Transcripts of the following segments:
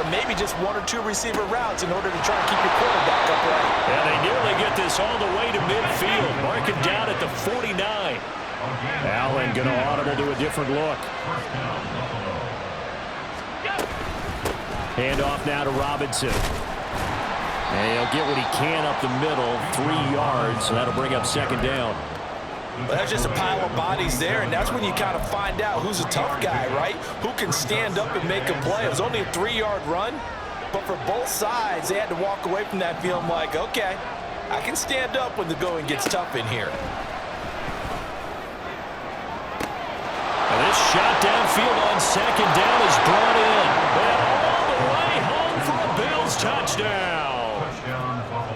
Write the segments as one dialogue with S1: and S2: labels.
S1: or maybe just one or two receiver routes in order to try to keep your quarterback upright.
S2: And they nearly get this all the way to midfield. Mark it down at the 49. Allen going to audible to a different look. Hand off now to Robinson. And he'll get what he can up the middle, 3 yards, so that'll bring up second down.
S1: But that's just a pile of bodies there, and that's when you kind of find out who's a tough guy, right? Who can stand up and make a play. It was only a 3-yard run, but for both sides, they had to walk away from that feeling like, okay, I can stand up when the going gets tough in here.
S2: And this shot downfield on second down is brought in. And all the way home for a Bills touchdown.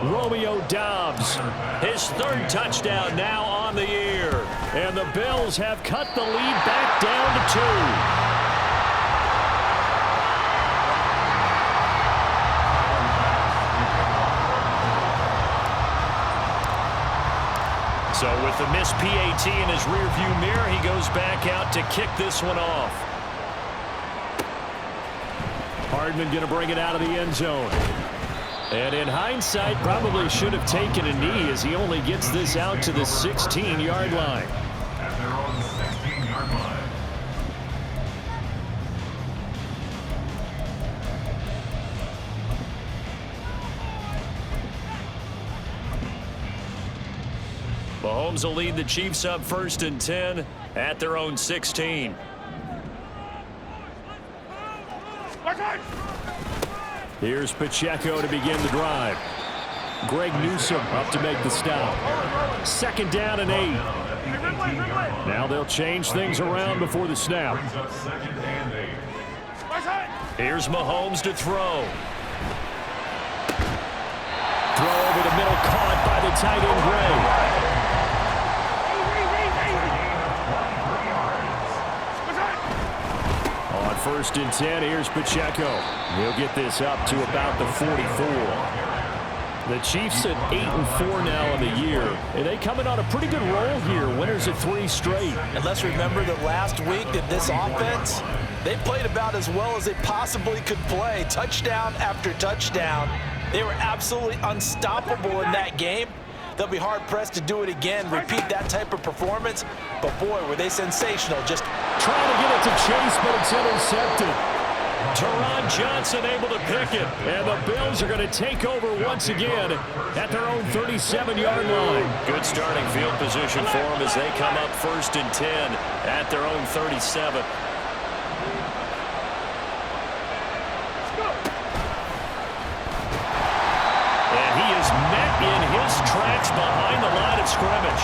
S2: Romeo Doubs, his 3rd touchdown now on the year. And the Bills have cut the lead back down to 2. So with the missed PAT in his rearview mirror, he goes back out to kick this one off. Hardman going to bring it out of the end zone. And in hindsight, probably should have taken a knee as he only gets this out to the 16-yard line.
S3: At their own 16-yard line.
S2: Mahomes will lead the Chiefs up 1st and 10 at their own 16. Here's Pacheco to begin the drive. Greg Newsome up to make the stop. 2nd down and 8. Now they'll change things around before the snap. Here's Mahomes to throw. Throw over the middle, caught by the tight end Gray. On 1st and 10, here's Pacheco. He'll get this up to about the 44. The Chiefs at 8-4 now in the year, and they coming on a pretty good roll here. Winners at 3 straight.
S1: And let's remember that last week that this offense, they played about as well as they possibly could play. Touchdown after touchdown. They were absolutely unstoppable in that game. They'll be hard-pressed to do it again, repeat that type of performance. But, boy, were they sensational. Just
S2: trying to get it to Chase, but it's intercepted. Teron Johnson able to pick it. And the Bills are going to take over once again at their own 37-yard line. Good starting field position for them as they come up 1st and 10 at their own 37. In his tracks behind the line of scrimmage.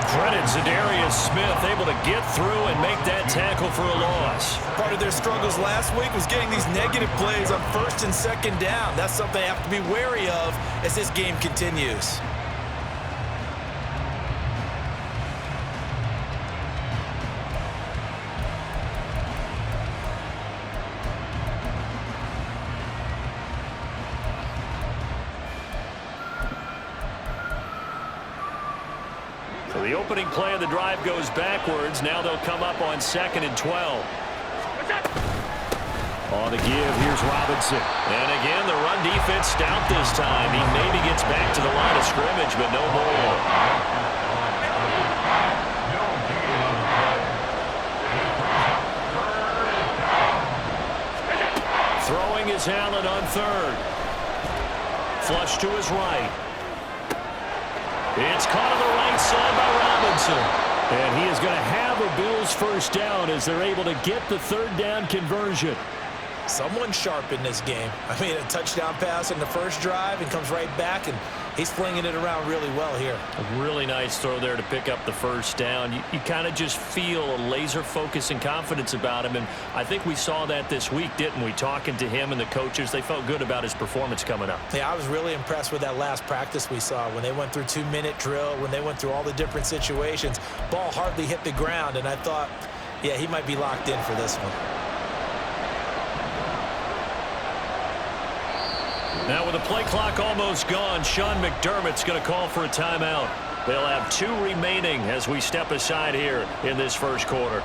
S2: Credit Zadarius Smith able to get through and make that tackle for a loss.
S1: Part of their struggles last week was getting these negative plays on 1st and 2nd down. That's something they have to be wary of as this game continues.
S2: So the opening play of the drive goes backwards. Now they'll come up on 2nd and 12. On the give, here's Robinson. And again, the run defense stout this time. He maybe gets back to the line of scrimmage, but no more. Throwing is Allen on 3rd. Flush to his right. It's caught on the right side by Robinson. And he is going to have a Bills 1st down as they're able to get the 3rd down conversion.
S1: Someone sharp in this game. I mean, a touchdown pass in the first drive and comes right back, and he's flinging it around really well here.
S2: A really nice throw there to pick up the 1st down. You kind of just feel a laser focus and confidence about him, and I think we saw that this week, didn't we? Talking to him and the coaches, they felt good about his performance coming up.
S1: Yeah, I was really impressed with that last practice we saw when they went through 2-minute drill, when they went through all the different situations. Ball hardly hit the ground, and I thought, yeah, he might be locked in for this one.
S2: Now with the play clock almost gone, Sean McDermott's going to call for a timeout. They'll have 2 remaining as we step aside here in this first quarter.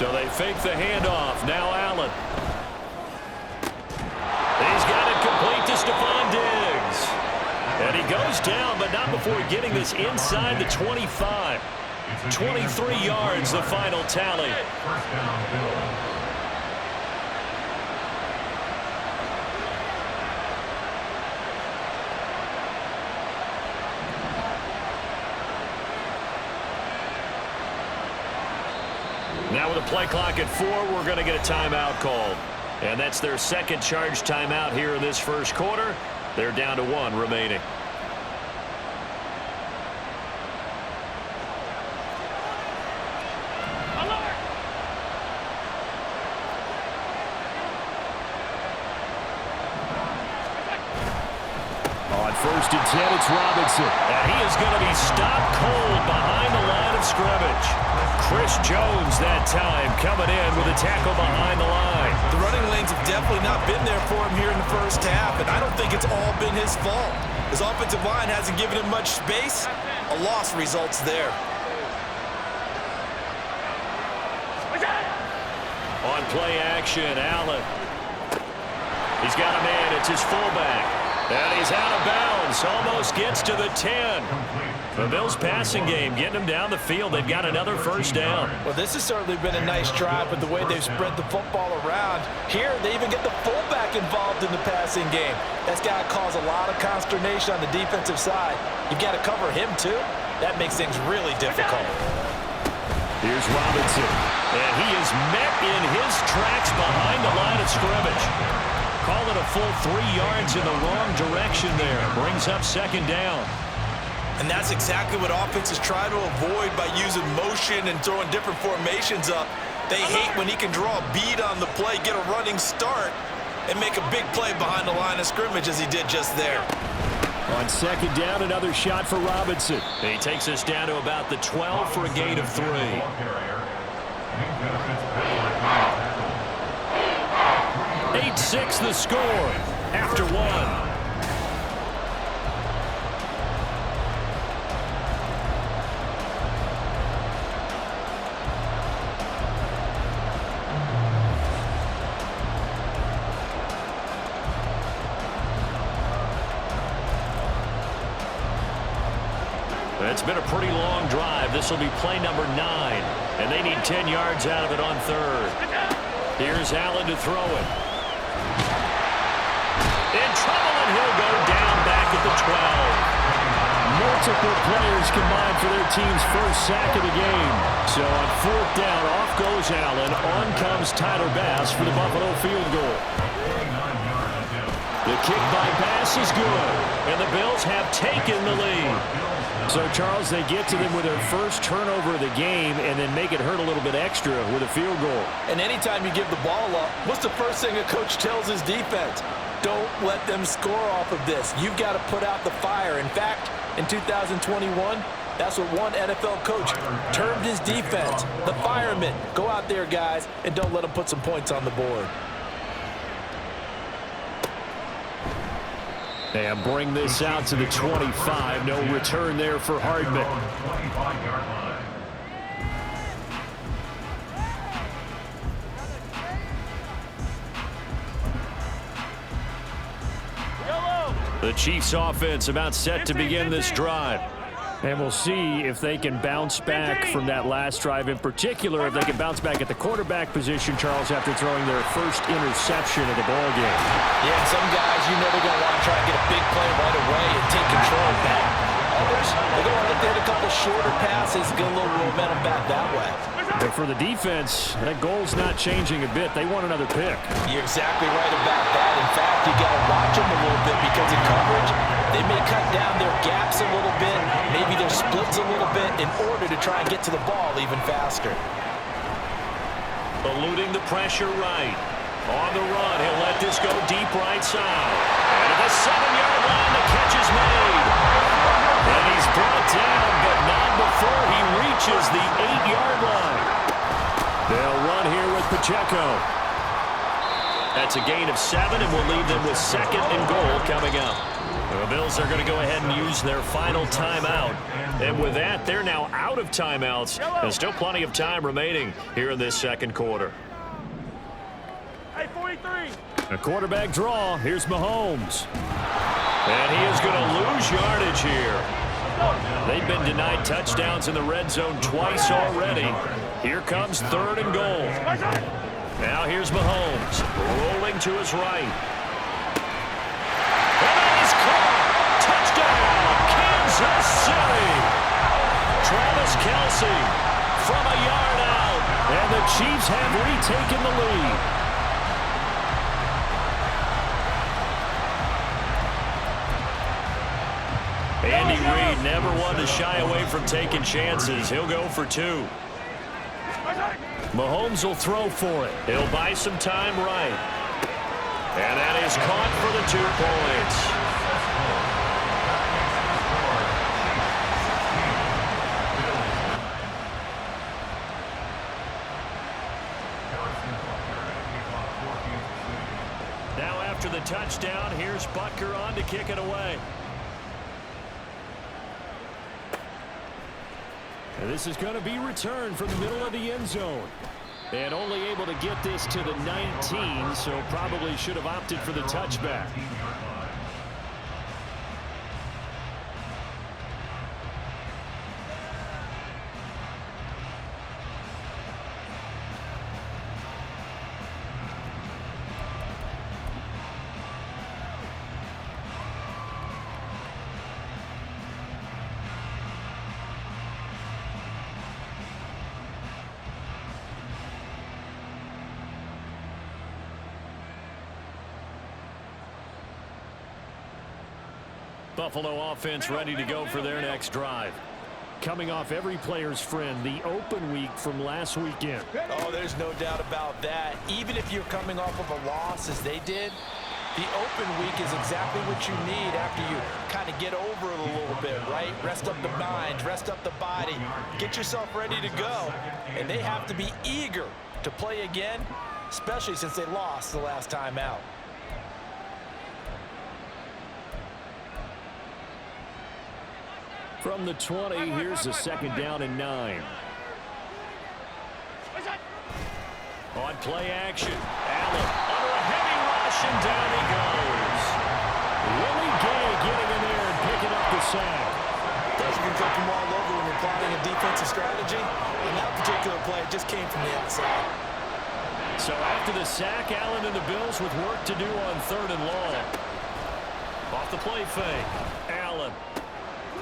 S2: So they fake the handoff. Now Allen. He's got it complete to Stephon Diggs. And he goes down, but not before getting this inside the 25. 23 yards, the final tally.
S3: First down, Bills.
S2: Now with a play clock at 4, we're going to get a timeout called. And that's their second charge timeout here in this first quarter. They're down to 1 remaining. On 1st and 10, it's Robinson. And he is going to be stopped cold behind the line of scrimmage. Chris Jones that time coming in with a tackle behind the line.
S1: The running lanes have definitely not been there for him here in the first half, and I don't think it's all been his fault. His offensive line hasn't given him much space. A loss results there.
S2: On play action, Allen. He's got a man. It's his fullback. And he's out of bounds. Almost gets to the 10. The Bills passing game getting them down the field. They've got another first down.
S1: Well, this has certainly been a nice drive with the way they've spread the football around. Here, they even get the fullback involved in the passing game. That's got to cause a lot of consternation on the defensive side. You've got to cover him, too. That makes things really difficult.
S2: Here's Robinson. And he is met in his tracks behind the line of scrimmage. Call it a full 3 yards in the wrong direction there. Brings up second down.
S1: And that's exactly what offenses try to avoid by using motion and throwing different formations up. They hate when he can draw a bead on the play, get a running start, and make a big play behind the line of scrimmage as he did just there.
S2: On second down, another shot for Robinson. He takes us down to about the 12 for a gain of 3. 8-6 the score after 1. It's been a pretty long drive. This will be play number 9, and they need 10 yards out of it on 3rd. Here's Allen to throw it. In trouble, and he'll go down back at the 12. Multiple players combined for their team's first sack of the game. So on 4th down, off goes Allen. On comes Tyler Bass for the Buffalo field goal. The kick by Bass is good, and the Bills have taken the lead. So, Charles, they get to them with their first turnover of the game and then make it hurt a little bit extra with a field goal.
S1: And anytime you give the ball up, what's the first thing a coach tells his defense? Don't let them score off of this. You've got to put out the fire. In fact, in 2021, that's what one NFL coach termed his defense. The firemen. Go out there, guys, and don't let them put some points on the board.
S2: And bring this out to the 25. No return there for Hhbking. The Chiefs offense about set to begin this drive. And we'll see if they can bounce back from that last drive, in particular, if they can bounce back at the quarterback position, Charles, after throwing their first interception of the ballgame.
S1: Yeah, and some guys, you know they're going to want to try and get a big play right away and take control back. Others, they're going to want to hit a couple shorter passes, get a little momentum back that way.
S2: But for the defense, that goal's not changing a bit. They want another pick.
S1: You're exactly right about that. In fact, you got to watch them a little bit because in coverage, they may cut down their gaps a little bit, maybe their splits a little bit in order to try and get to the ball even faster.
S2: Eluding the pressure right. On the run, he'll let this go deep right side. And at the 7-yard line, the catch is made. And he's brought down, but not before he reaches the 8-yard line. They'll run here with Pacheco. That's a gain of 7, and we'll leave them with 2nd and goal coming up. The Bills are going to go ahead and use their final timeout. And with that, they're now out of timeouts. There's still plenty of time remaining here in this second quarter.
S4: Hey, 43.
S2: A quarterback draw. Here's Mahomes. And he is going to lose yardage here. They've been denied touchdowns in the red zone twice already. Here comes 3rd and goal. Now here's Mahomes rolling to his right. And that is caught. Touchdown, Kansas City. Travis Kelce from a yard out. And the Chiefs have retaken the lead. Andy Reid never one to shy away from taking chances. He'll go for 2. Mahomes will throw for it. He'll buy some time right. And that is caught for the 2 points. Now after the touchdown, here's Butker on to kick it away. And this is going to be returned from the middle of the end zone. And only able to get this to the 19, so probably should have opted for the touchback. Buffalo offense ready to go for their next drive. Coming off every player's friend, the open week from last weekend.
S1: Oh, there's no doubt about that. Even if you're coming off of a loss as they did, the open week is exactly what you need after you kind of get over it a little bit, right? Rest up the mind, rest up the body, get yourself ready to go. And they have to be eager to play again, especially since they lost the last time out.
S2: From the 20, here's a 2nd down and 9. On play action, Allen under a heavy rush, and down he goes. Willie Gay getting in there and picking up the sack.
S1: Those can come from all over when you're plotting a defensive strategy. In that particular play, it just came from the outside.
S2: So after the sack, Allen and the Bills with work to do on 3rd and long. Off the play fake, Allen.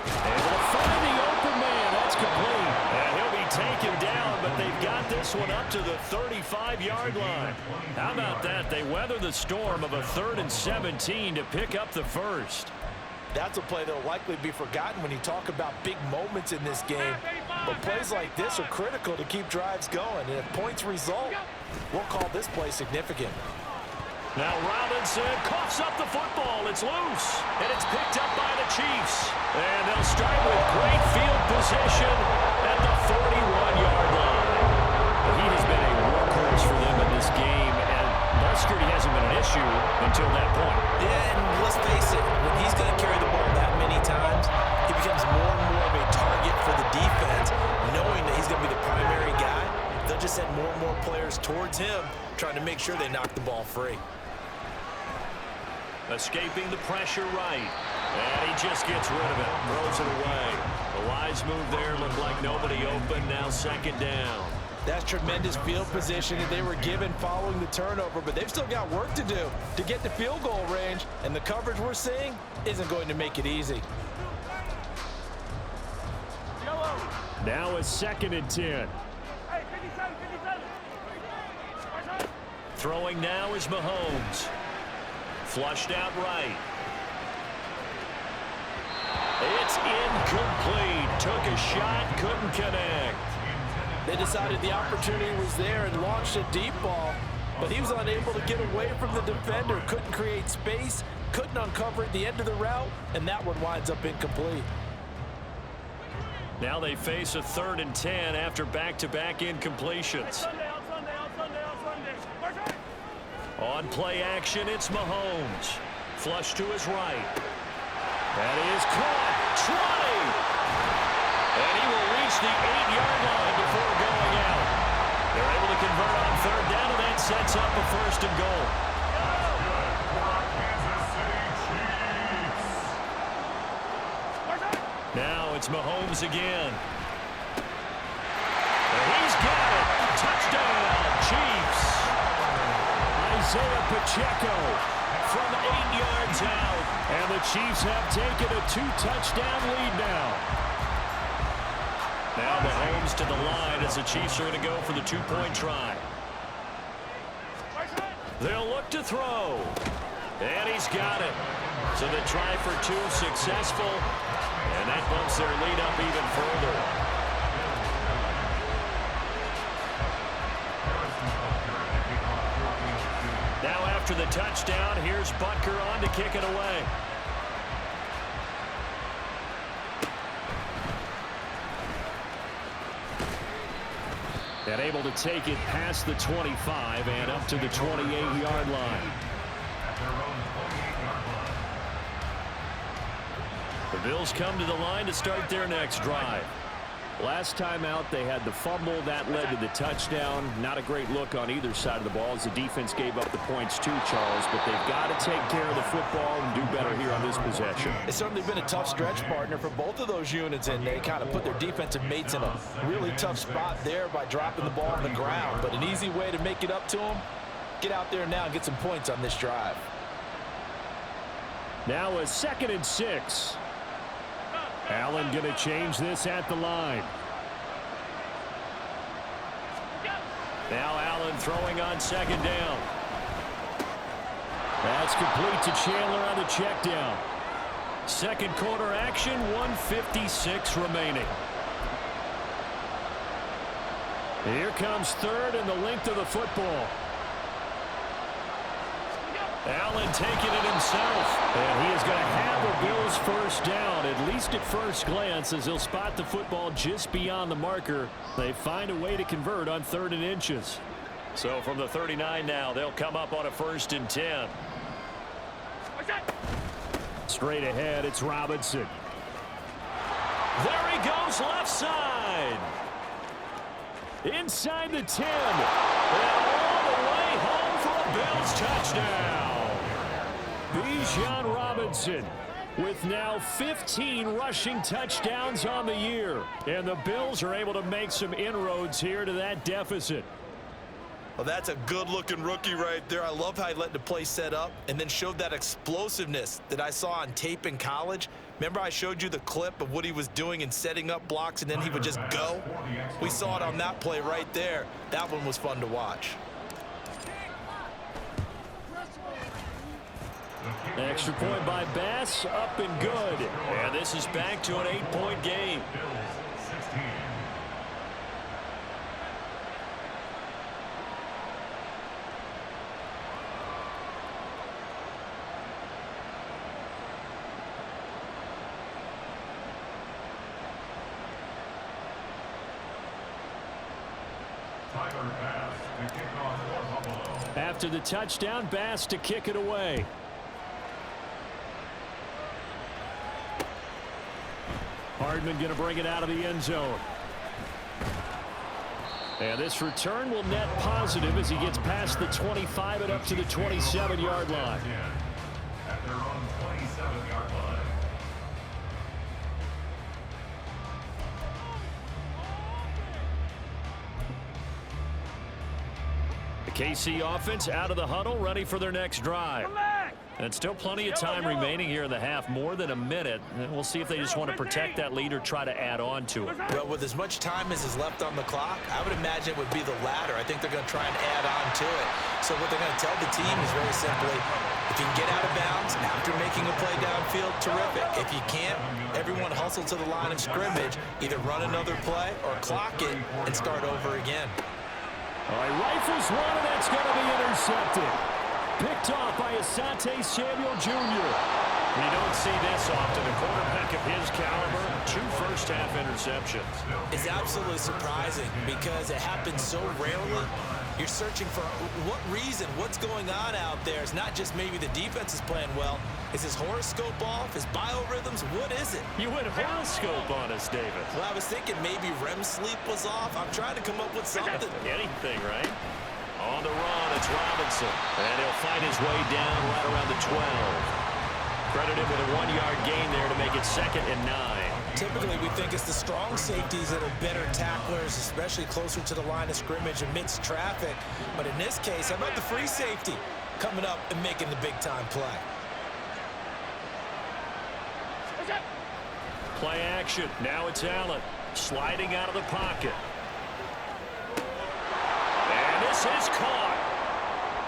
S2: Able to find the open man. That's complete. And he'll be taken down, but they've got this one up to the 35-yard line. How about that? They weather the storm of a 3rd and 17 to pick up the first.
S1: That's a play that will likely be forgotten when you talk about big moments in this game. But plays like this are critical to keep drives going. And if points result, we'll call this play significant.
S2: Now Robinson coughs up the football. It's loose, and it's picked up by the Chiefs. And they'll start with great field position at the 41-yard line. He has been a workhorse for them in this game, and ball security hasn't been an issue until that point.
S1: Yeah, and let's face it, when he's going to carry the ball that many times, he becomes more and more of a target for the defense, knowing that he's going to be the primary guy. They'll just send more and more players towards him, trying to make sure they knock the ball free.
S2: Escaping the pressure right. And he just gets rid of it. Throws it away. The wise move there looked like nobody open. Now 2nd down.
S1: That's tremendous field position that they were given following the turnover, but they've still got work to do to get to field goal range, and the coverage we're seeing isn't going to make it easy.
S2: Now it's 2nd and 10. Throwing now is Mahomes. Flushed out right. It's incomplete. Took a shot, couldn't connect.
S1: They decided the opportunity was there and launched a deep ball, but he was unable to get away from the defender. Couldn't create space, couldn't uncover at the end of the route, and that one winds up incomplete.
S2: Now they face a 3rd and 10 after back-to-back incompletions. On play action, it's Mahomes. Flush to his right. That is caught. 20. And he will reach the 8-yard line before going out. They're able to convert on third down, and that sets up a first and goal. Now it's Mahomes again. And he's got it. Touchdown, Chiefs. Isaiah Pacheco from 8 yards out. And the Chiefs have taken a 2-touchdown lead now. Now Mahomes to the line as the Chiefs are going to go for the 2-point try. They'll look to throw. And he's got it. So the try for 2 successful. And that bumps their lead up even further. Now after the touchdown, here's Butker on to kick it away. And able to take it past the 25 and up to the 28-yard line. The Bills come to the line to start their next drive. Last time out, they had the fumble. That led to the touchdown. Not a great look on either side of the ball as the defense gave up the points too, Charles. But they've got to take care of the football and do better here on this possession.
S1: It's certainly been a tough stretch, partner, for both of those units, and they kind of put their defensive mates in a really tough spot there by dropping the ball on the ground. But an easy way to make it up to them, get out there now and get some points on this drive.
S2: Now a 2nd and 6. Allen going to change this at the line. Now Allen throwing on 2nd down. That's complete to Chandler on the check down. Second quarter action, 1:56 remaining. Here comes 3rd and the length of the football. Allen taking it himself. And he is going to have the Bills first down, at least at first glance, as he'll spot the football just beyond the marker. They find a way to convert on 3rd and inches. So from the 39 now, they'll come up on a 1st and 10. Straight ahead, it's Robinson. There he goes, left side. Inside the 10. And all the way home for a Bills touchdown. Bijan Robinson with now 15 rushing touchdowns on the year. And the Bills are able to make some inroads here to that deficit.
S1: Well, that's a good-looking rookie right there. I love how he let the play set up and then showed that explosiveness that I saw on tape in college. Remember I showed you the clip of what he was doing and setting up blocks, and then he would just go? We saw it on that play right there. That one was fun to watch.
S2: Extra point by Bass, up and good. And this is back to an 8-point game. After the touchdown, Bass to kick it away. Hardman going to bring it out of the end zone. And this return will net positive as he gets past the 25 and up to the 27-yard line.
S3: At their own 27-yard line.
S2: The KC offense out of the huddle, ready for their next drive. And still plenty of time remaining here in the half, more than a minute. And we'll see if they just want to protect that lead or try to add on to it.
S1: Well, with as much time as is left on the clock, I would imagine it would be the latter. I think they're going to try and add on to it. So what they're going to tell the team is very simply, if you can get out of bounds after making a play downfield, terrific. If you can't, everyone hustle to the line of scrimmage, either run another play or clock it and start over again.
S2: All right, rifles one, and that's going to be intercepted. Picked off by Asante Samuel Jr. You don't see this often. A quarterback of his caliber, 2 first-half interceptions.
S1: It's absolutely surprising because it happens so rarely. You're searching for what reason, what's going on out there. It's not just maybe the defense is playing well. Is his horoscope off? His biorhythms? What is it?
S2: You went horoscope on us, David.
S1: Well, I was thinking maybe REM sleep was off. I'm trying to come up with something.
S2: Anything, right? On the run, it's Robinson. And he'll find his way down right around the 12. Credit him with a 1-yard gain there to make it 2nd and 9.
S1: Typically, we think it's the strong safeties that are better tacklers, especially closer to the line of scrimmage amidst traffic. But in this case, how about the free safety coming up and making the big-time play?
S2: Play action. Now it's Allen sliding out of the pocket. And this is caught.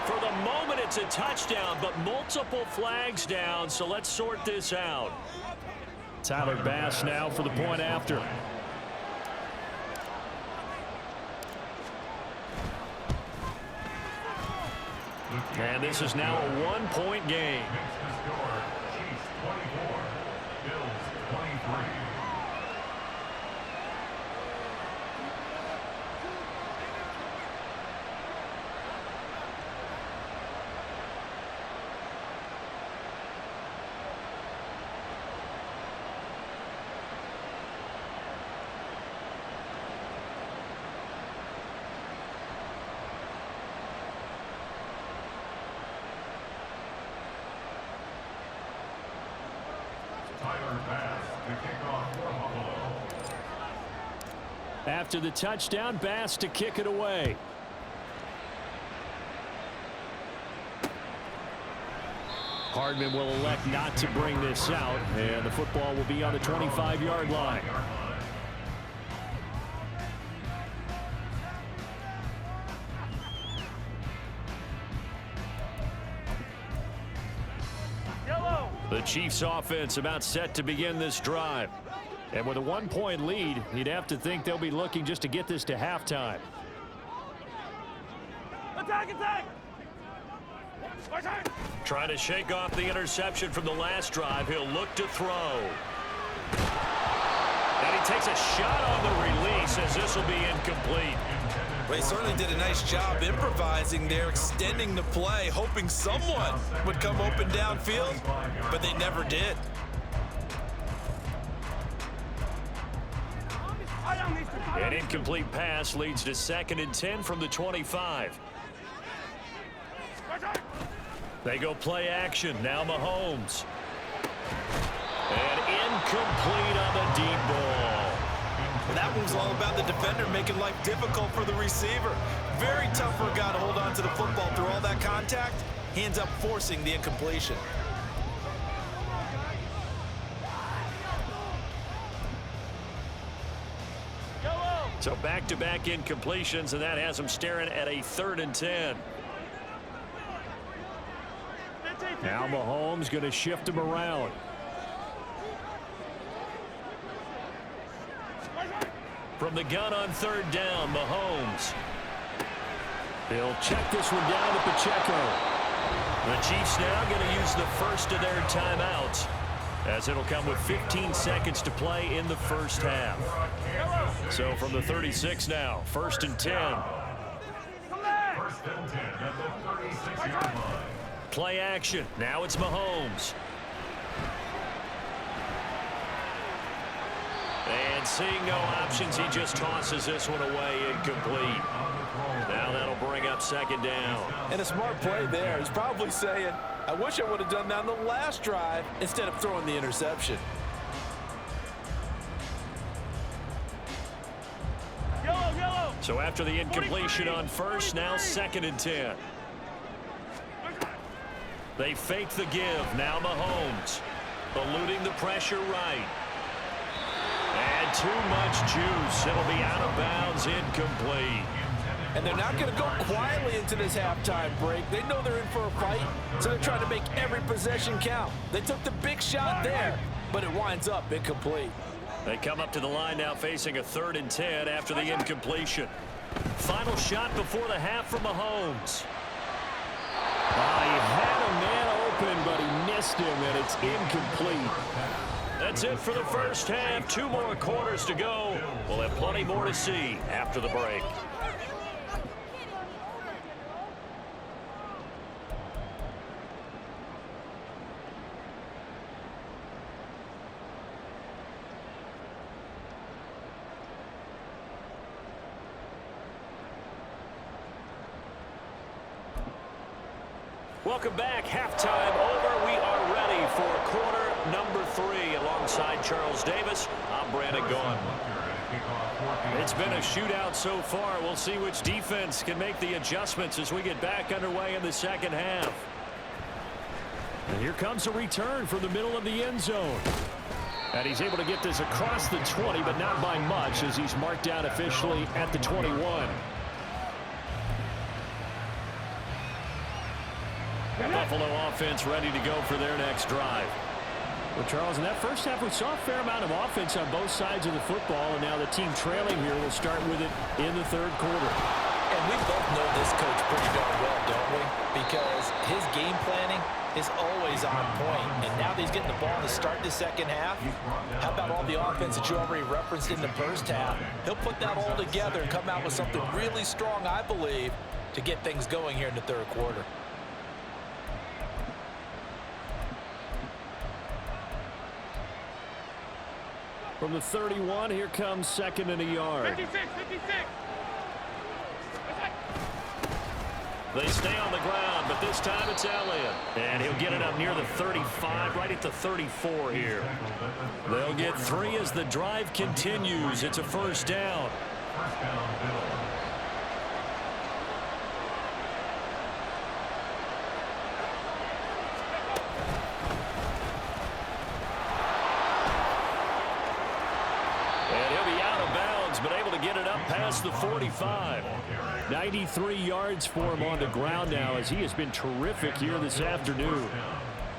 S2: For the moment, it's a touchdown, but multiple flags down, so let's sort this out. Tyler Bass now for the point after. And this is now a 1-point game.
S3: Chiefs 24, Bills 23.
S2: After the touchdown, Bass to kick it away. Hardman will elect not to bring this out, and the football will be on the 25-yard line. The Chiefs offense about set to begin this drive. And with a 1-point lead, you'd have to think they'll be looking just to get this to halftime.
S4: Attack, attack!
S2: Trying to shake off the interception from the last drive. He'll look to throw. And he takes a shot on the release as this will be incomplete.
S1: Well, he certainly did a nice job improvising there, extending the play, hoping someone would come open downfield, but they never did.
S2: An incomplete pass leads to 2nd and 10 from the 25. They go play action. Now Mahomes. And incomplete on the deep ball.
S1: That one's all about the defender making life difficult for the receiver. Very tough for a guy to hold on to the football through all that contact. He ends up forcing the incompletion.
S2: So back-to-back incompletions, and that has him staring at a 3rd and 10. Now Mahomes going to shift him around. From the gun on 3rd down, Mahomes. He'll check this one down to Pacheco. The Chiefs now going to use the first of their timeouts, as it'll come with 15 seconds to play in the first half. So from the 36 now, 1st and 10.
S3: 1st and 10 at the 36-yard line.
S2: Play action. Now it's Mahomes. And seeing no options, he just tosses this one away, incomplete. Now that'll bring up 2nd down.
S1: And a smart play there. He's probably saying, I wish I would have done that on the last drive instead of throwing the interception.
S4: Yellow.
S2: So after the incompletion on 1st, now 2nd and 10. They fake the give. Now Mahomes. Eluding the pressure right. And too much juice. It'll be out of bounds, incomplete.
S1: And they're not going to go quietly into this halftime break. They know they're in for a fight, so they're trying to make every possession count. They took the big shot there, but it winds up incomplete.
S2: They come up to the line now facing a 3rd and 10 after the incompletion. Final shot before the half from Mahomes.
S5: He had a man open, but he missed him, and it's incomplete.
S2: That's it for the first half. 2 more quarters to go. We'll have plenty more to see after the break. Welcome back. Halftime over. We are ready for quarter number 3. Alongside Charles Davis, I'm Brandon Gaughan. It's been a shootout so far. We'll see which defense can make the adjustments as we get back underway in the second half. And here comes a return from the middle of the end zone. And he's able to get this across the 20, but not by much, as he's marked out officially at the 21. Buffalo offense ready to go for their next drive. Well, Charles, in that first half, we saw a fair amount of offense on both sides of the football, and now the team trailing here will start with it in the third quarter.
S1: And we both know this coach pretty darn well, don't we? Because his game planning is always on point. And now that he's getting the ball to start the second half, how about all the offense that you already referenced in the first half? He'll put that all together and come out with something really strong, I believe, to get things going here in the third quarter.
S2: From the 31, here comes second and a yard.
S4: 56, 56.
S2: They stay on the ground, but this time it's Elliott. And he'll get it up near the 35, right at the 34 here. They'll get 3 as the drive continues. It's a first down.
S3: First down, Bills.
S2: Past the 45. 93 yards for him on the ground now, as he has been terrific here this afternoon.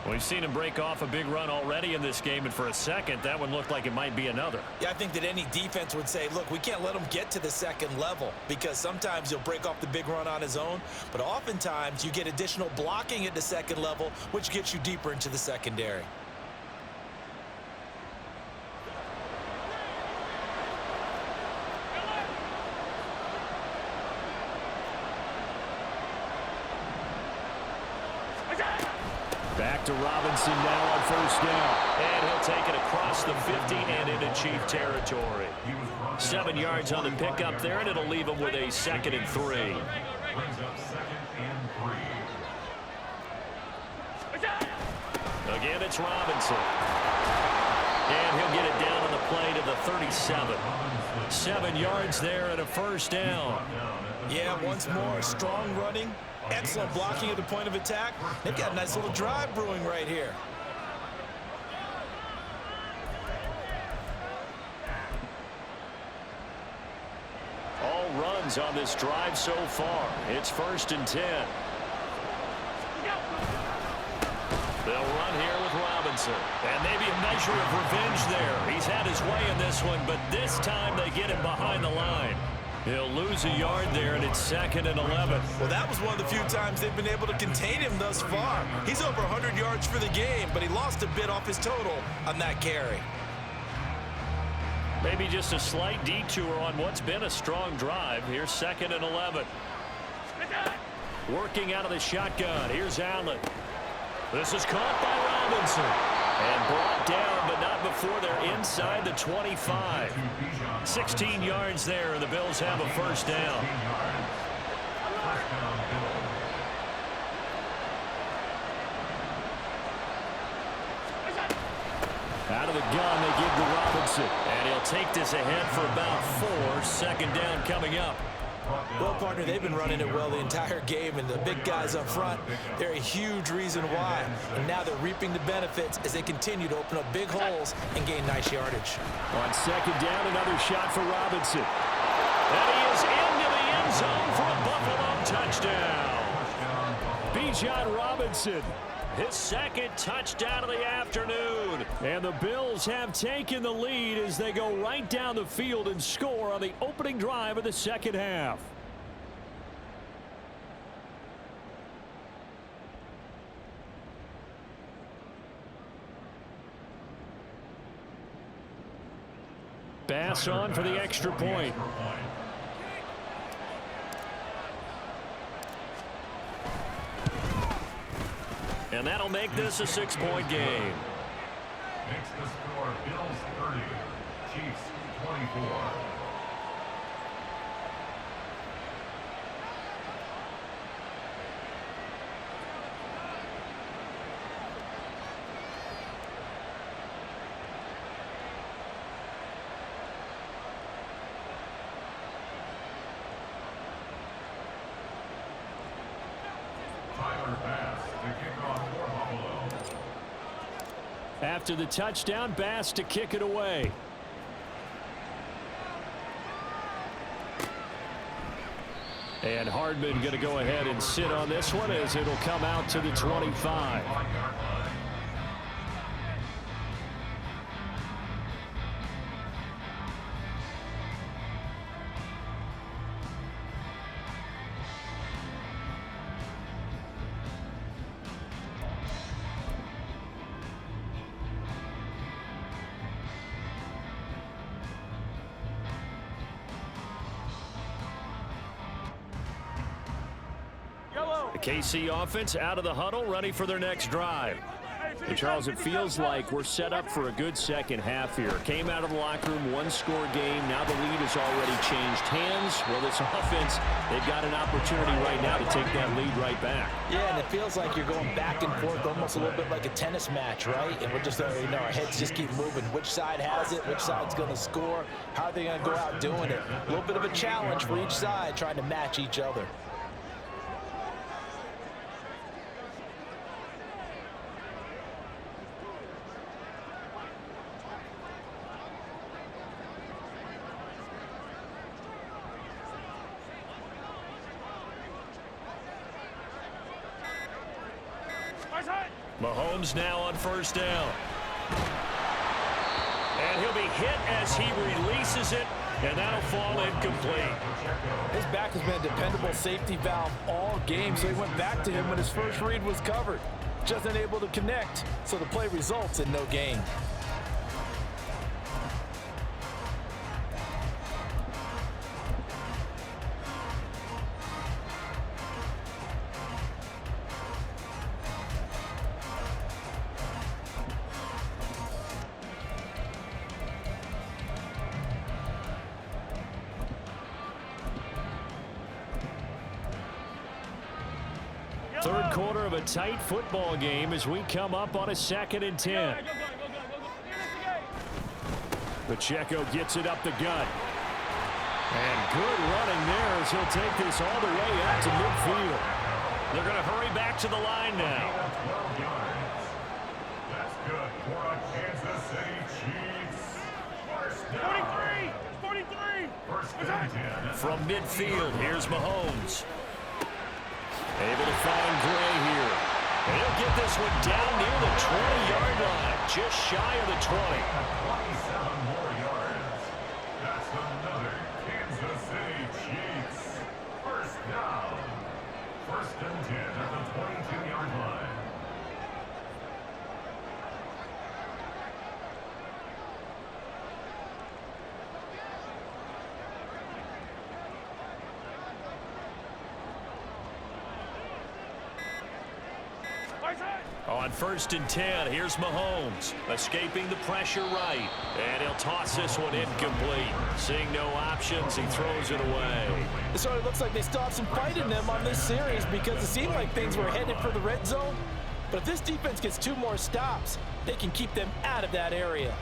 S2: We've seen him break off a big run already in this game, and for a second, that one looked like it might be another.
S1: Yeah, I think that any defense would say, look, we can't let him get to the second level, because sometimes he'll break off the big run on his own, but oftentimes you get additional blocking at the second level, which gets you deeper into the secondary.
S2: Back to Robinson now on first down. And he'll take it across the 50 and into Chief territory. 7 yards on the pickup there, and it'll leave him with a 2nd and 3.
S3: Brings up 2nd and 3.
S2: Again, it's Robinson. And he'll get it down on the play to the 37. 7 yards there and a first down.
S1: Yeah, once more, strong running. Excellent blocking at the point of attack. They've got a nice little drive brewing right here.
S2: All runs on this drive so far. It's 1st and 10. They'll run here with Robinson. And maybe a measure of revenge there. He's had his way in this one, but this time they get him behind the line. He'll lose a yard there, and it's 2nd and 11.
S1: Well, that was one of the few times they've been able to contain him thus far. He's over 100 yards for the game, but he lost a bit off his total on that carry.
S2: Maybe just a slight detour on what's been a strong drive. Here's 2nd and 11. Working out of the shotgun. Here's Allen. This is caught by Robinson. And brought down, but not before they're inside the 25. 16 yards there, and the Bills have a first down. Out of the gun, they give to Robinson. And he'll take this ahead for about 4. 2nd down coming up.
S1: Well, partner, they've been running it well the entire game, and the big guys up front, they're a huge reason why. And now they're reaping the benefits as they continue to open up big holes and gain nice yardage.
S2: On 2nd down, another shot for Robinson. And he is into the end zone for a Buffalo touchdown. Bijan Robinson, his 2nd touchdown of the afternoon. And the Bills have taken the lead as they go right down the field and score on the opening drive of the second half. Pass on for the extra point. And that'll make this a 6-point game.
S3: Makes the score Bills 30, Chiefs 24.
S2: After the touchdown, Bass to kick it away. And Hardman going to go ahead and sit on this one as it'll come out to the 25. The KC offense out of the huddle, ready for their next drive. And Charles, it feels like we're set up for a good second half here. Came out of the locker room, one-score game. Now the lead has already changed hands. Well, this offense, they've got an opportunity right now to take that lead right back.
S1: Yeah, and it feels like you're going back and forth, almost a little bit like a tennis match, right? And we're just, our heads just keep moving. Which side has it? Which side's going to score? How are they going to go out doing it? A little bit of a challenge for each side, trying to match each other.
S2: Mahomes now on first down. And he'll be hit as he releases it, and that'll fall incomplete.
S1: His back has been a dependable safety valve all game, so he went back to him when his first read was covered. Just unable to connect, so the play results in no gain.
S2: Third quarter of a tight football game as we come up on a 2nd and 10. Pacheco gets it up the gut. And good running there as he'll take this all the way out to midfield. They're going to hurry back to the line now.
S3: 12 yards. That's good for a Kansas City Chiefs. First down.
S4: 43!
S3: First and 10.
S2: From midfield, here's Mahomes. Able to find Gray here. And he'll get this one down near the 20-yard line, just shy of the 20.
S3: 27 more yards. That's another Kansas City Chiefs. First down. First and 10 at the 22-yard line.
S2: On first and 10, here's Mahomes, escaping the pressure right. And he'll toss this one incomplete. Seeing no options, he throws it away.
S1: It sort of looks like they still have some fight in them on this series because it seemed like things were headed for the red zone. But if this defense gets 2 more stops, they can keep them out of that area.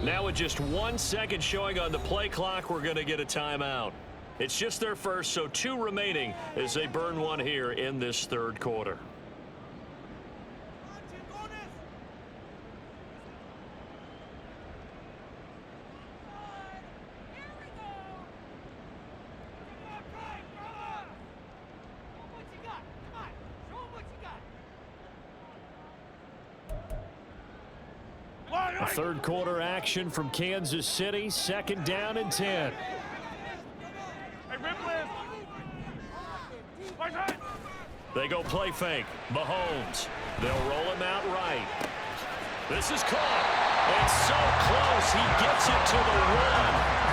S2: Now with just 1 second showing on the play clock, we're going to get a timeout. It's just their first, so 2 remaining as they burn one here in this third quarter. A third quarter action from Kansas City, 2nd down and 10. They go play fake. Mahomes. They'll roll him out right. This is caught. It's so close. He gets it to the 1.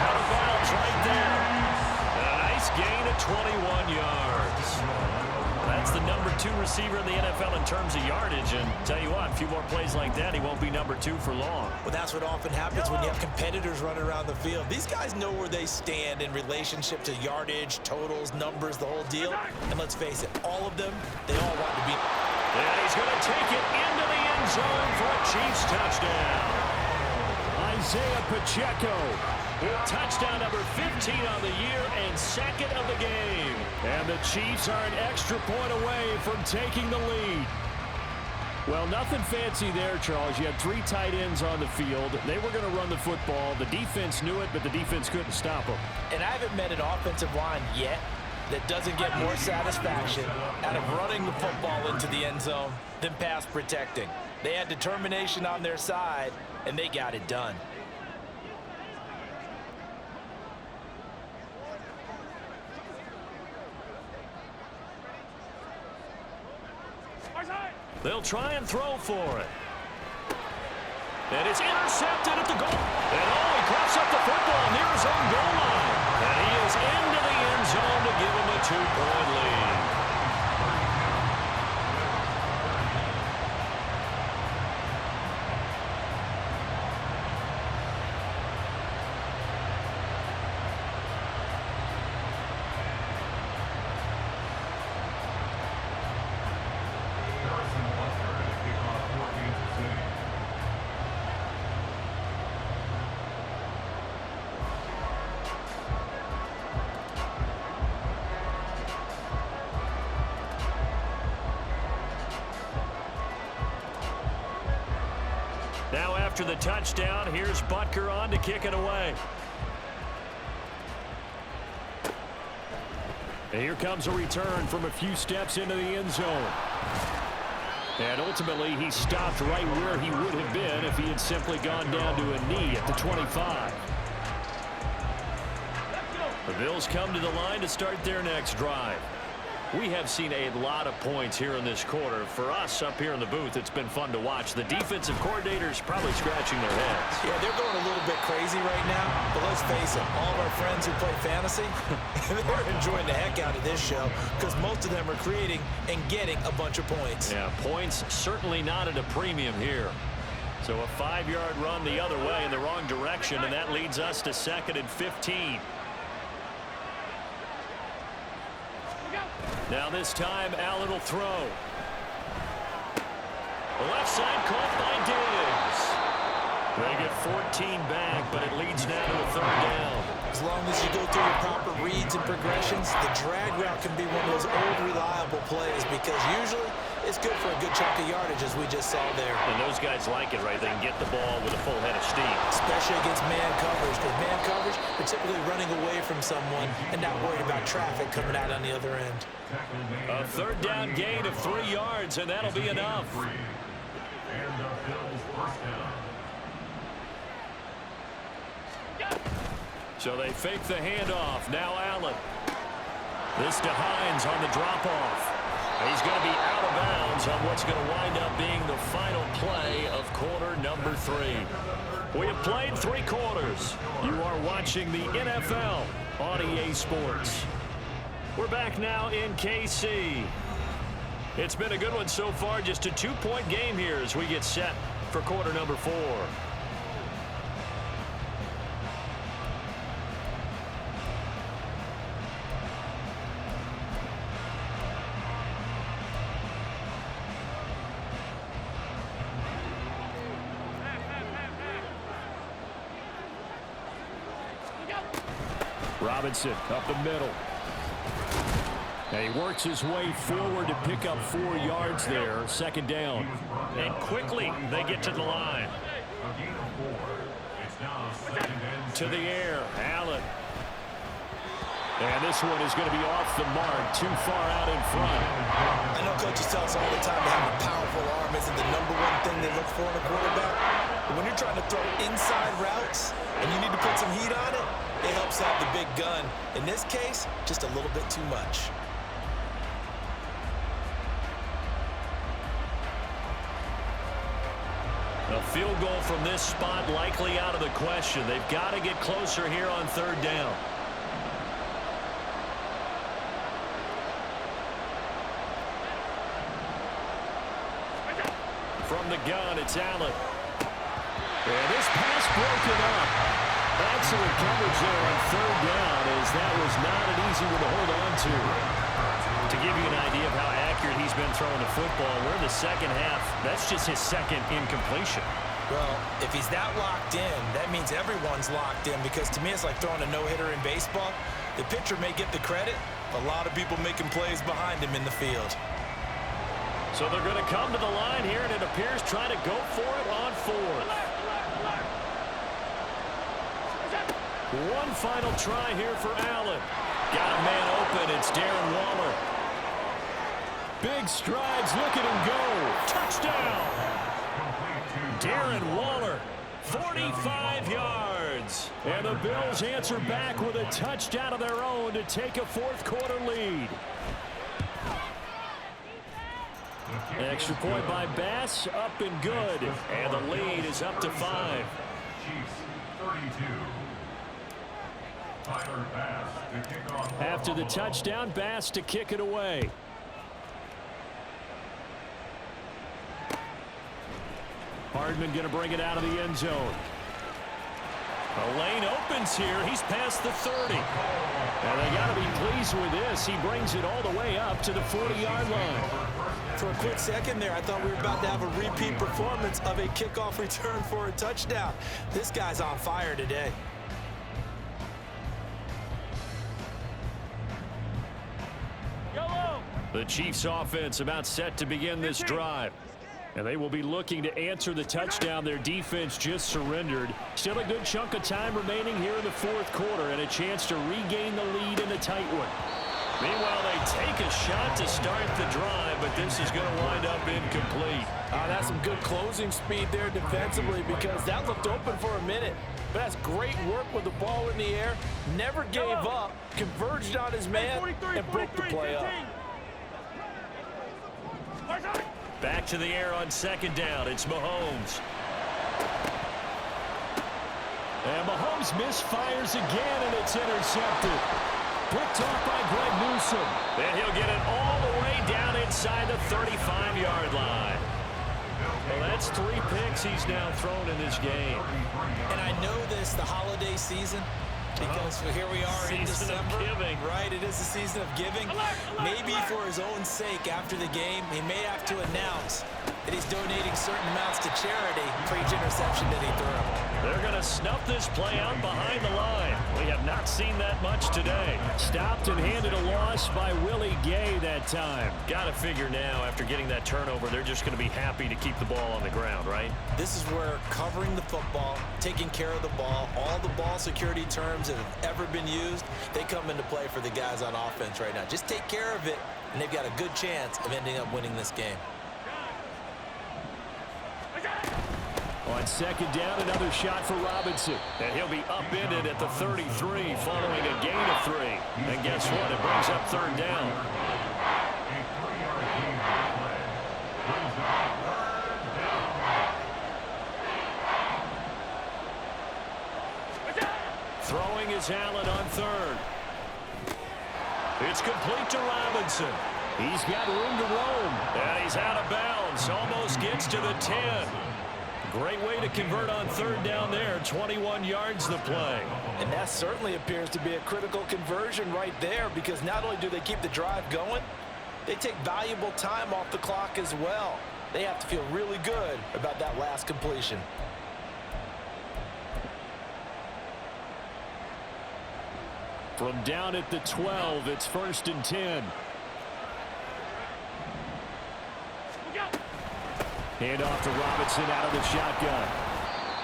S2: Out of bounds right there. A nice gain of 21 yards. That's the number 2 receiver in the NFL in terms of yardage. And tell you what, a few more plays like that, he won't be number 2 for long.
S1: Well, that's what often happens when you have competitors running around the field. These guys know where they stand in relationship to yardage, totals, numbers, the whole deal. And let's face it, all of them, they all want to be.
S2: And he's going to take it into the end zone for a Chiefs touchdown. Isaiah Pacheco, touchdown number 15 on the year and second of the game. And the Chiefs are an extra point away from taking the lead. Well, nothing fancy there, Charles. You had 3 tight ends on the field. They were going to run the football. The defense knew it, but the defense couldn't stop them.
S1: And I haven't met an offensive line yet that doesn't get more satisfaction out of running the football into the end zone than pass protecting. They had determination on their side, and they got it done.
S2: They'll try and throw for it. And it's intercepted at the goal. And he coughs up the football near his own goal line. And he is into the end zone to give him a 2-point lead. Now after the touchdown, here's Butker on to kick it away. And here comes a return from a few steps into the end zone. And ultimately, he stopped right where he would have been if he had simply gone down to a knee at the 25. The Bills come to the line to start their next drive. We have seen a lot of points here in this quarter. For us up here in the booth, it's been fun to watch. The defensive coordinators probably scratching their heads.
S1: Yeah, they're going a little bit crazy right now. But let's face it, all of our friends who play fantasy, they're enjoying the heck out of this show because most of them are creating and getting a bunch of points.
S2: Yeah, points certainly not at a premium here. So a 5-yard run the other way in the wrong direction, and that leads us to 2nd and 15. Now this time, Allen will throw. The left side caught by Diggs. They get 14 back, but it leads now to a 3rd down.
S1: As long as you go through your proper reads and progressions, the drag route can be one of those old reliable plays because usually it's good for a good chunk of yardage, as we just saw there.
S2: And those guys like it, right? They can get the ball with a full head of steam.
S1: Especially against man coverage, because man coverage, they're typically running away from someone and not worried about traffic coming out on the other end.
S2: A 3rd down gain of 3 yards, and that'll be enough.
S3: And the Bills first down.
S2: So they fake the handoff. Now Allen. This to Hines on the drop-off. He's going to be out of bounds on what's going to wind up being the final play of quarter number 3. We have played 3 quarters. You are watching the NFL on EA Sports. We're back now in KC. It's been a good one so far. Just a 2-point game here as we get set for quarter number 4. Robinson up the middle. And he works his way forward to pick up 4 yards there. 2nd down. And quickly they get to the line. To the air. Allen. And this one is going to be off the mark. Too far out in front.
S1: I know coaches tell us all the time to have a powerful arm isn't the #1 thing they look for in a quarterback. But when you're trying to throw inside routes and you need to put some heat on it, it helps out the big gun. In this case, just a little bit too much.
S2: A field goal from this spot likely out of the question. They've got to get closer here on 3rd down. from the gun. It's Allen. And this pass broken up. Excellent coverage there on third down, as that was not an easy one to hold on to. To give you an idea of how accurate he's been throwing the football, we're in the second half. That's just his second incompletion.
S1: Well, if he's that locked in, that means everyone's locked in, because to me it's like throwing a no-hitter in baseball. The pitcher may get the credit. A lot of people making plays behind him in the field.
S2: So they're going to come to the line here, and it appears trying to go for it on fourth. One final try here for Allen. Got a man open. It's Darren Waller. Big strides. Look at him go. Touchdown. Darren Waller, 45 yards. And the Bills answer back with a touchdown of their own to take a fourth-quarter lead. Extra point by Bass, up and good. And the lead is up to 5.
S3: Chiefs 32. Tyler Bass to kick off.
S2: After the touchdown, Bass to kick it away. Hardman going to bring it out of the end zone. The lane opens here. He's past the 30. And they got to be pleased with this. He brings it all the way up to the 40-yard line.
S1: For a quick second there, I thought we were about to have a repeat performance of a kickoff return for a touchdown. This guy's on fire today.
S4: Yellow.
S2: The Chiefs offense about set to begin this drive. And they will be looking to answer the touchdown their defense just surrendered. Still a good chunk of time remaining here in the fourth quarter, and a chance to regain the lead in a tight one. Meanwhile, they take a shot to start the drive, but this is going to wind up incomplete.
S1: That's some good closing speed there defensively, because that looked open for a minute. But that's great work with the ball in the air. Never gave up, converged on his man, and broke the play up.
S2: Back to the air on second down. It's Mahomes. And Mahomes misfires again, and it's intercepted. Picked off by Greg Newsome. And he'll get it all the way down inside the 35-yard line. Well, that's 3 picks he's now thrown in this game.
S1: And I know this, the holiday season, because here we are in December.
S2: Season of giving.
S1: Right, it is the season of giving. Maybe for his own sake after the game, he may have to announce that he's donating certain amounts to charity for each interception that he threw.
S2: They're going to snuff this play out behind the line. We have not seen that much today. Stopped and handed a loss by Willie Gay that time. Got to figure now, after getting that turnover, they're just going to be happy to keep the ball on the ground, right?
S1: This is where covering the football, taking care of the ball, all the ball security terms that have ever been used, they come into play for the guys on offense right now. Just take care of it, and they've got a good chance of ending up winning this game.
S2: On second down, another shot for Robinson. And he'll be upended at the 33 following a gain of 3. And guess what? It brings up third down. Throwing is Allen on third. It's complete to Robinson. He's got room to roam. And he's out of bounds. Almost gets to the 10. Great way to convert on third down there. 21 yards the play.
S1: And that certainly appears to be a critical conversion right there, because not only do they keep the drive going, they take valuable time off the clock as well. They have to feel really good about that last completion.
S2: From down at the 12, it's 1st and 10. Hand off to Robinson out of the shotgun.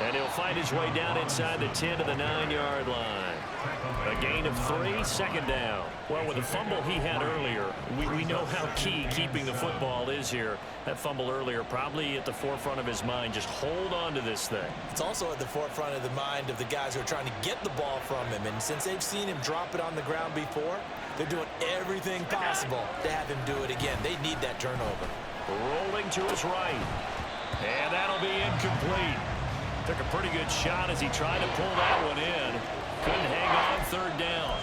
S2: And he'll find his way down inside the 10 to the 9-yard line. A gain of 3, second down. Well, with the fumble he had earlier, we know how key keeping the football is here. That fumble earlier probably at the forefront of his mind. Just hold on to this thing.
S1: It's also at the forefront of the mind of the guys who are trying to get the ball from him. And since they've seen him drop it on the ground before, they're doing everything possible to have him do it again. They need that turnover.
S2: Rolling to his right. And that'll be incomplete. Took a pretty good shot as he tried to pull that one in. Couldn't hang on third down.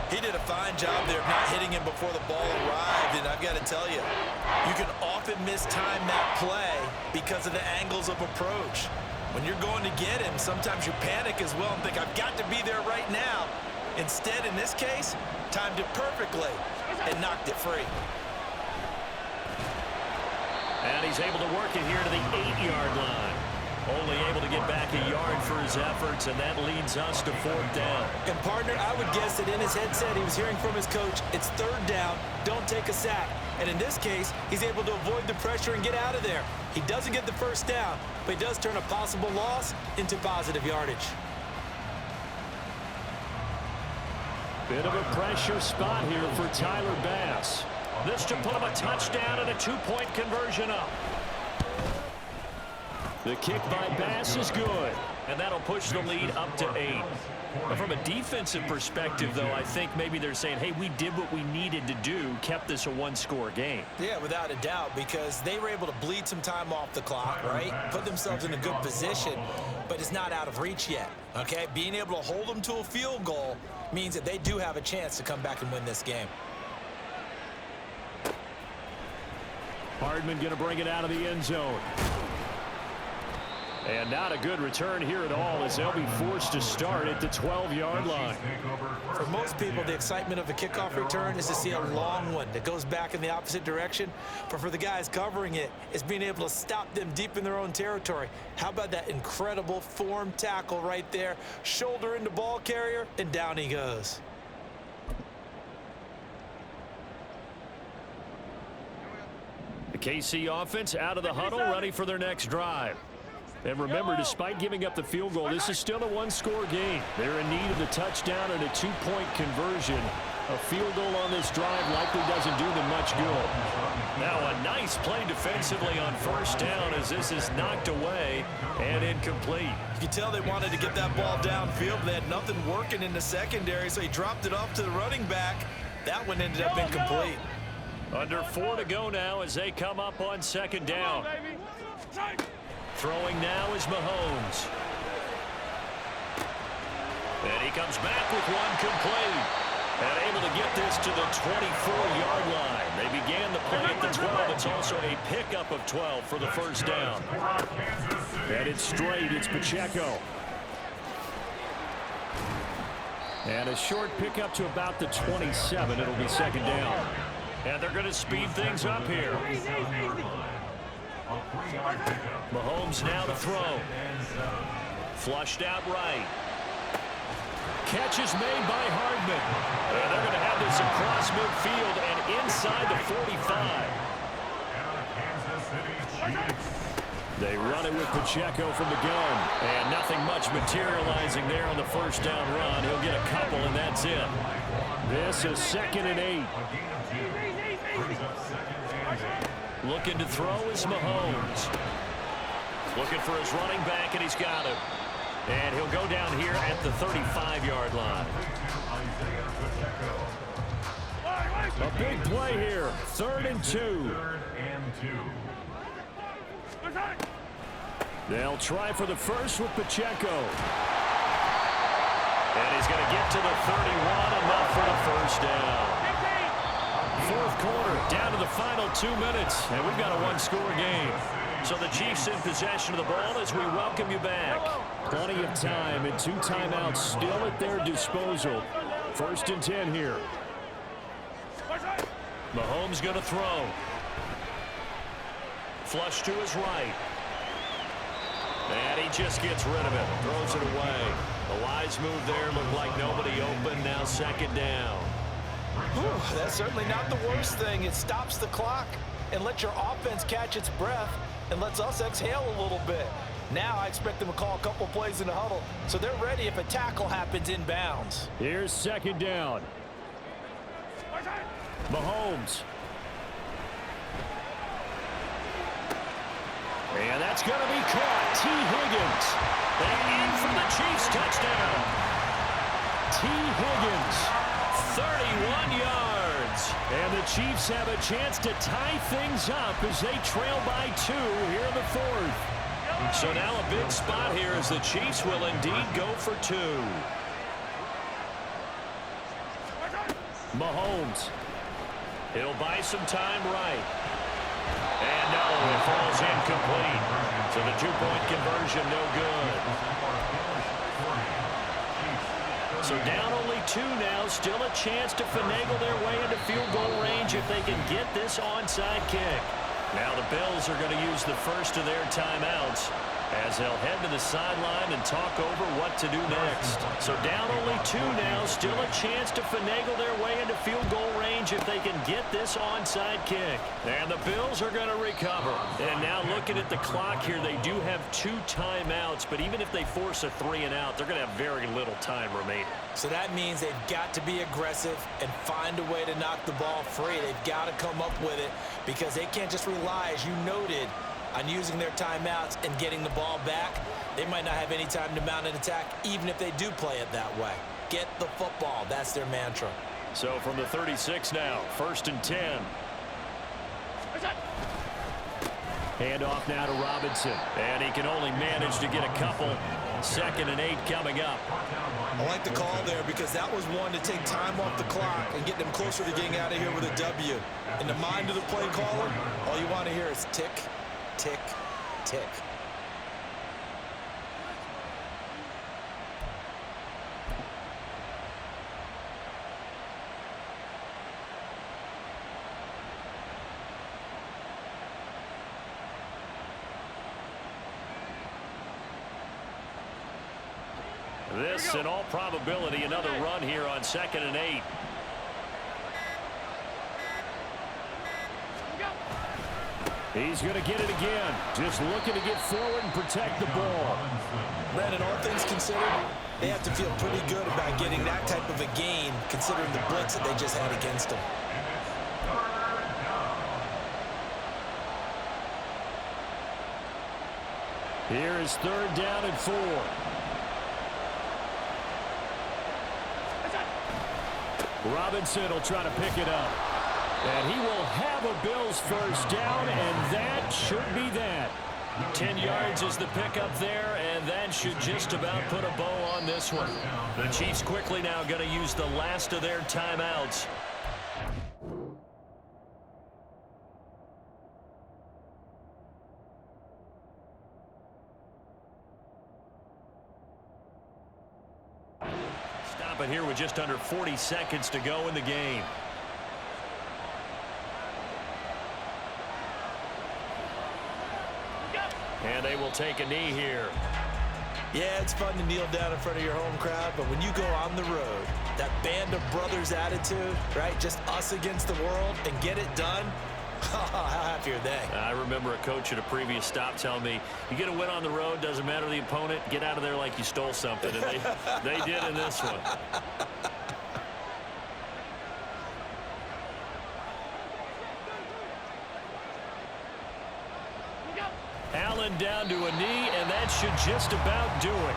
S1: He did a fine job there of not hitting him before the ball arrived, and I've got to tell you, you can often mistime that play because of the angles of approach. When you're going to get him, sometimes you panic as well and think, I've got to be there right now. Instead, in this case, timed it perfectly and knocked it free.
S2: And he's able to work it here to the 8-yard line. Only able to get back a yard for his efforts, and that leads us to 4th down.
S1: And partner, I would guess that in his headset he was hearing from his coach, it's 3rd down, don't take a sack. And in this case, he's able to avoid the pressure and get out of there. He doesn't get the 1st down, but he does turn a possible loss into positive yardage.
S2: Bit of a pressure spot here for Tyler Bass. This to put him a touchdown and a 2-point conversion up. The kick by Bass is good, and that'll push the lead up to 8. But from a defensive perspective, though, I think maybe they're saying, hey, we did what we needed to do, kept this a 1-score game.
S1: Yeah, without a doubt, because they were able to bleed some time off the clock, right? Put themselves in a good position, but it's not out of reach yet, okay? Being able to hold them to a field goal means that they do have a chance to come back and win this game.
S2: Hardman going to bring it out of the end zone. And not a good return here at all, as they'll be forced to start at the 12-yard line.
S1: For most people, the excitement of a kickoff return is to see a long one that goes back in the opposite direction. But for the guys covering it, it's being able to stop them deep in their own territory. How about that incredible form tackle right there? Shoulder into ball carrier, and down he goes.
S2: The KC offense out of the huddle, ready for their next drive. And remember, despite giving up the field goal, this is still a 1-score game. They're in need of the touchdown and a 2-point conversion. A field goal on this drive likely doesn't do them much good. Now a nice play defensively on 1st down as this is knocked away and incomplete.
S1: You can tell they wanted to get that ball downfield, but they had nothing working in the secondary, so he dropped it off to the running back. That one ended up incomplete.
S2: Under 4 to go now as they come up on 2nd down. Throwing now is Mahomes. And he comes back with one complete. And able to get this to the 24-yard line. They began the play at the 12. It's also a pickup of 12 for the 1st down. And it's straight. It's Pacheco. And a short pickup to about the 27. It'll be 2nd down. And they're going to speed things up here. Mahomes now to throw. Flushed out right. Catch is made by Hardman. And they're going to have this across midfield and inside the 45. They run it with Pacheco from the gun. And nothing much materializing there on the 1st down run. He'll get a couple, and that's it. This is 2nd and 8. Looking to throw is Mahomes. Looking for his running back, and he's got it. And he'll go down here at the 35-yard line. A big play here. 3rd and 2. They'll try for the first with Pacheco. And he's going to get to the 31, enough for the 1st down. 4th quarter, down to the final 2 minutes, and we've got a 1-score game. So the Chiefs in possession of the ball as we welcome you back. Plenty of time and 2 timeouts still at their disposal. 1st and 10 here. Mahomes going to throw. Flush to his right. And he just gets rid of it. Throws it away. The wise move there. Looked like nobody open. Now 2nd down.
S1: Whew, that's certainly not the worst thing. It stops the clock and lets your offense catch its breath and lets us exhale a little bit. Now I expect them to call a couple plays in the huddle, so they're ready if a tackle happens in bounds.
S2: Here's 2nd down. Mahomes. And that's going to be caught. T. Higgins. And in for the Chiefs touchdown. T. Higgins. 31 yards. And the Chiefs have a chance to tie things up as they trail by 2 here in the 4th. So now a big spot here as the Chiefs will indeed go for 2. Mahomes. He'll buy some time right. And no, it falls incomplete. So the two-point conversion, no good. So down only 2 now. Still a chance to finagle their way into field goal range if they can get this onside kick. Now the Bills are going to use the first of their timeouts as they'll head to the sideline and talk over what to do next. So down only 2 now. Still a chance to finagle their way into field goal range if they can get this onside kick. And the Bills are going to recover. And now looking at the clock here, they do have 2 timeouts, but even if they force a 3-and-out, they're going to have very little time remaining.
S1: So that means they've got to be aggressive and find a way to knock the ball free. They've got to come up with it because they can't just rely, as you noted, on using their timeouts and getting the ball back. They might not have any time to mount an attack, even if they do play it that way. Get the football. That's their mantra.
S2: So from the 36 now, 1st and 10. Handoff now to Robinson. And he can only manage to get a couple. 2nd and 8 coming up.
S1: I like the call there because that was one to take time off the clock and get them closer to getting out of here with a W. In the mind of the play caller, all you want to hear is tick, tick, tick.
S2: This, in all probability, another run here on 2nd and 8. He's going to get it again. Just looking to get forward and protect the ball.
S1: Brandon, all things considered, they have to feel pretty good about getting that type of a gain, considering the blitz that they just had against them.
S2: Here is 3rd down and 4. Robinson will try to pick it up. And he will have a Bills first down, and that should be that. 10 yards is the pickup there, and that should just about put a bow on this one. The Chiefs quickly now going to use the last of their timeouts. Stop it here with just under 40 seconds to go in the game. And they will take a knee here.
S1: Yeah, it's fun to kneel down in front of your home crowd, but when you go on the road, that band of brothers attitude, right? Just us against the world and get it done. How happy are they?
S2: I remember a coach at a previous stop telling me, you get a win on the road, doesn't matter the opponent, get out of there like you stole something. And they did in this one. Allen down to a knee, and that should just about do it.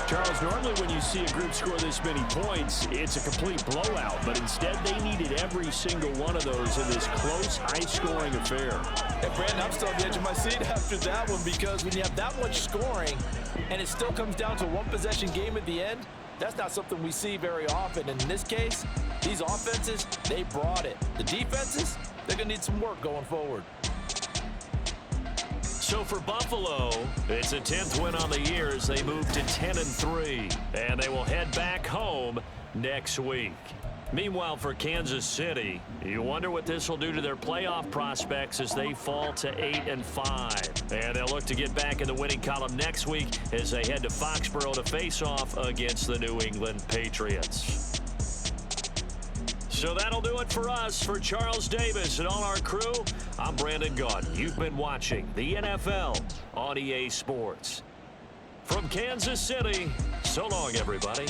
S2: Charles, normally when you see a group score this many points, it's a complete blowout, but instead they needed every single one of those in this close, high-scoring affair.
S1: And Brandon, I'm still on the edge of my seat after that one because when you have that much scoring and it still comes down to a one-possession game at the end, that's not something we see very often. And in this case, these offenses, they brought it. The defenses, they're going to need some work going forward.
S2: So for Buffalo, it's a 10th win on the year as they move to 10-3, and they will head back home next week. Meanwhile, for Kansas City, you wonder what this will do to their playoff prospects as they fall to 8-5. And they'll look to get back in the winning column next week as they head to Foxborough to face off against the New England Patriots. So that'll do it for us. For Charles Davis and all our crew, I'm Brandon Gaudin. You've been watching the NFL on EA Sports. From Kansas City, so long, everybody.